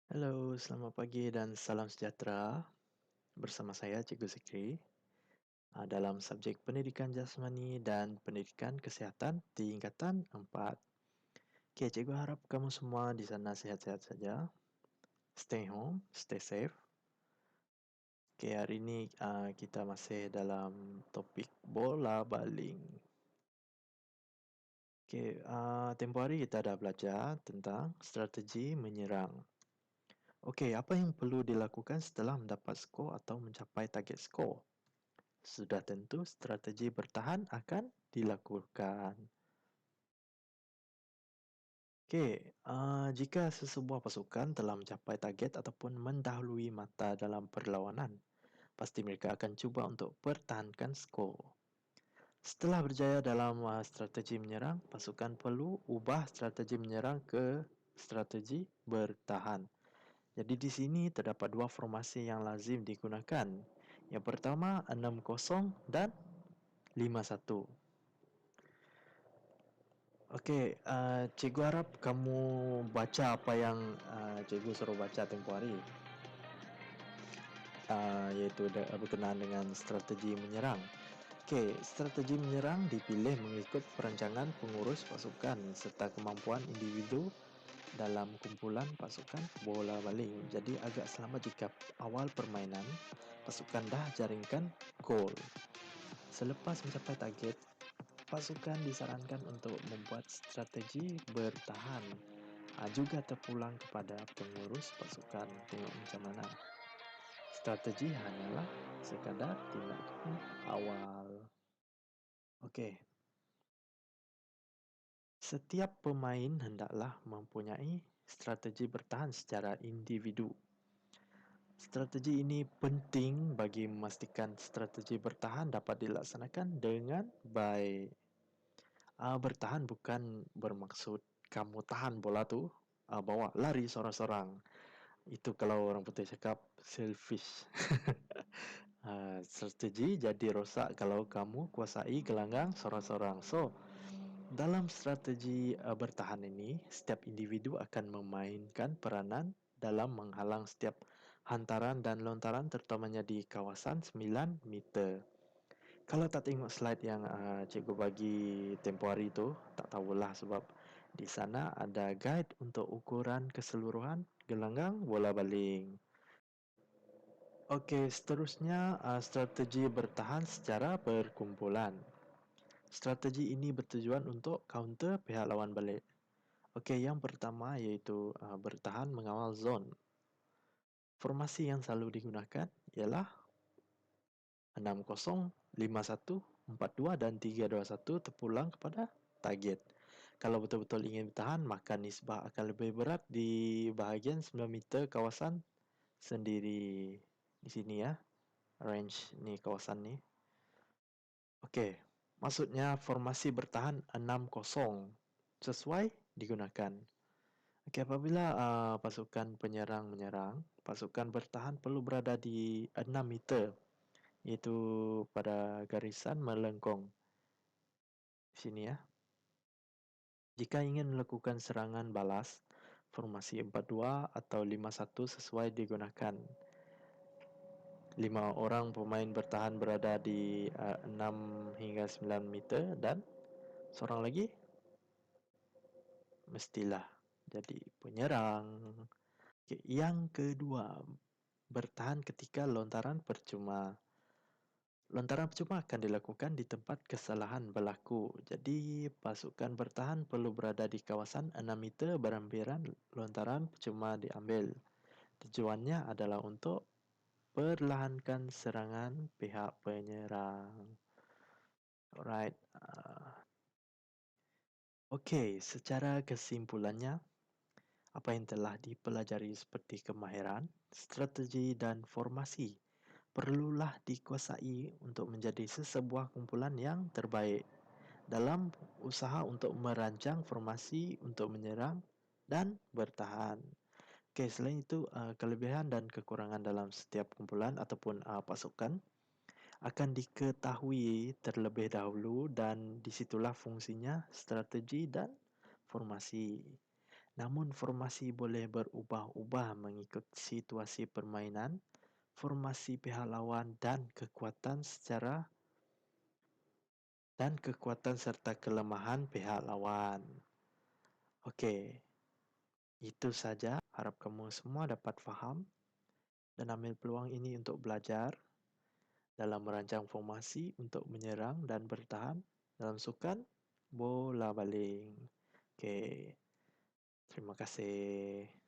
Halo, selamat pagi dan salam sejahtera. Bersama saya Cikgu Zikri dalam subjek pendidikan jasmani dan pendidikan kesehatan tingkatan 4. Oke, Cikgu harap kamu semua di sana sehat-sehat saja. Stay home, stay safe. Oke, hari ini kita masih dalam topik bola baling. Oke, tempoh hari kita dah belajar tentang strategi menyerang. Okey, apa yang perlu dilakukan setelah mendapat skor atau mencapai target skor? Sudah tentu strategi bertahan akan dilakukan. Okey, jika sesebuah pasukan telah mencapai target ataupun mendahului mata dalam perlawanan, pasti mereka akan cuba untuk pertahankan skor. Setelah berjaya dalam strategi menyerang, pasukan perlu ubah strategi menyerang ke strategi bertahan. Jadi di sini terdapat dua formasi yang lazim digunakan. Yang pertama 6-0 dan 5-1. Okey, cikgu harap kamu baca apa yang cikgu suruh baca tempoh hari, iaitu berkenaan dengan strategi menyerang. Okey, strategi menyerang dipilih mengikut perancangan pengurus pasukan serta kemampuan individu dalam kumpulan pasukan bola baling. Jadi agak selamat jika awal permainan pasukan dah jaringkan gol. Selepas mencapai target, pasukan disarankan untuk membuat strategi bertahan. Juga terpulang kepada pengurus pasukan. Tengok macam mana. Strategi hanyalah sekadar tindakan awal. Okey. Setiap pemain hendaklah mempunyai strategi bertahan secara individu. Strategi ini penting bagi memastikan strategi bertahan dapat dilaksanakan dengan baik. Bertahan bukan bermaksud kamu tahan bola tu, bawa lari sorang-sorang. Itu kalau orang putih cakap selfish. Strategi jadi rosak kalau kamu kuasai gelanggang sorang-sorang. So, dalam strategi bertahan ini, setiap individu akan memainkan peranan dalam menghalang setiap hantaran dan lontaran terutamanya di kawasan 9 meter. Kalau tak tengok slide yang cikgu bagi tempoh hari tu, tak tahulah sebab di sana ada guide untuk ukuran keseluruhan gelanggang bola baling. Okey, seterusnya strategi bertahan secara berkumpulan. Strategi ini bertujuan untuk counter pihak lawan balik. Okey, yang pertama iaitu bertahan mengawal zone. Formasi yang selalu digunakan ialah 6-0, 5-1, 4-2 dan 3-2-1 terpulang kepada target. Kalau betul-betul ingin bertahan, maka nisbah akan lebih berat di bahagian 9 meter kawasan sendiri. Di sini ya, range ni kawasan ni. Okey, maksudnya formasi bertahan 6-0 sesuai digunakan. Okey, apabila pasukan penyerang menyerang, pasukan bertahan perlu berada di 6 meter, iaitu pada garisan melengkung. Sini ya. Jika ingin melakukan serangan balas, formasi 4-2 atau 5-1 sesuai digunakan. 5 orang pemain bertahan berada di 6 hingga 9 meter dan seorang lagi mestilah jadi penyerang. Okay. Yang kedua, bertahan ketika lontaran percuma. Lontaran percuma akan dilakukan di tempat kesalahan berlaku. Jadi, pasukan bertahan perlu berada di kawasan 6 meter berhampiran lontaran percuma diambil. Tujuannya adalah untuk perlahankan serangan pihak penyerang. Alright. Okey, secara kesimpulannya, apa yang telah dipelajari seperti kemahiran, strategi dan formasi perlulah dikuasai untuk menjadi sesebuah kumpulan yang terbaik dalam usaha untuk merancang formasi untuk menyerang dan bertahan. Okey, selain itu kelebihan dan kekurangan dalam setiap kumpulan ataupun pasukan akan diketahui terlebih dahulu dan disitulah fungsinya strategi dan formasi. Namun formasi boleh berubah-ubah mengikut situasi permainan, formasi pihak lawan dan kekuatan serta kelemahan pihak lawan. Okey, itu saja. Harap kamu semua dapat faham dan ambil peluang ini untuk belajar dalam merancang formasi untuk menyerang dan bertahan dalam sukan bola baling. Okey, terima kasih.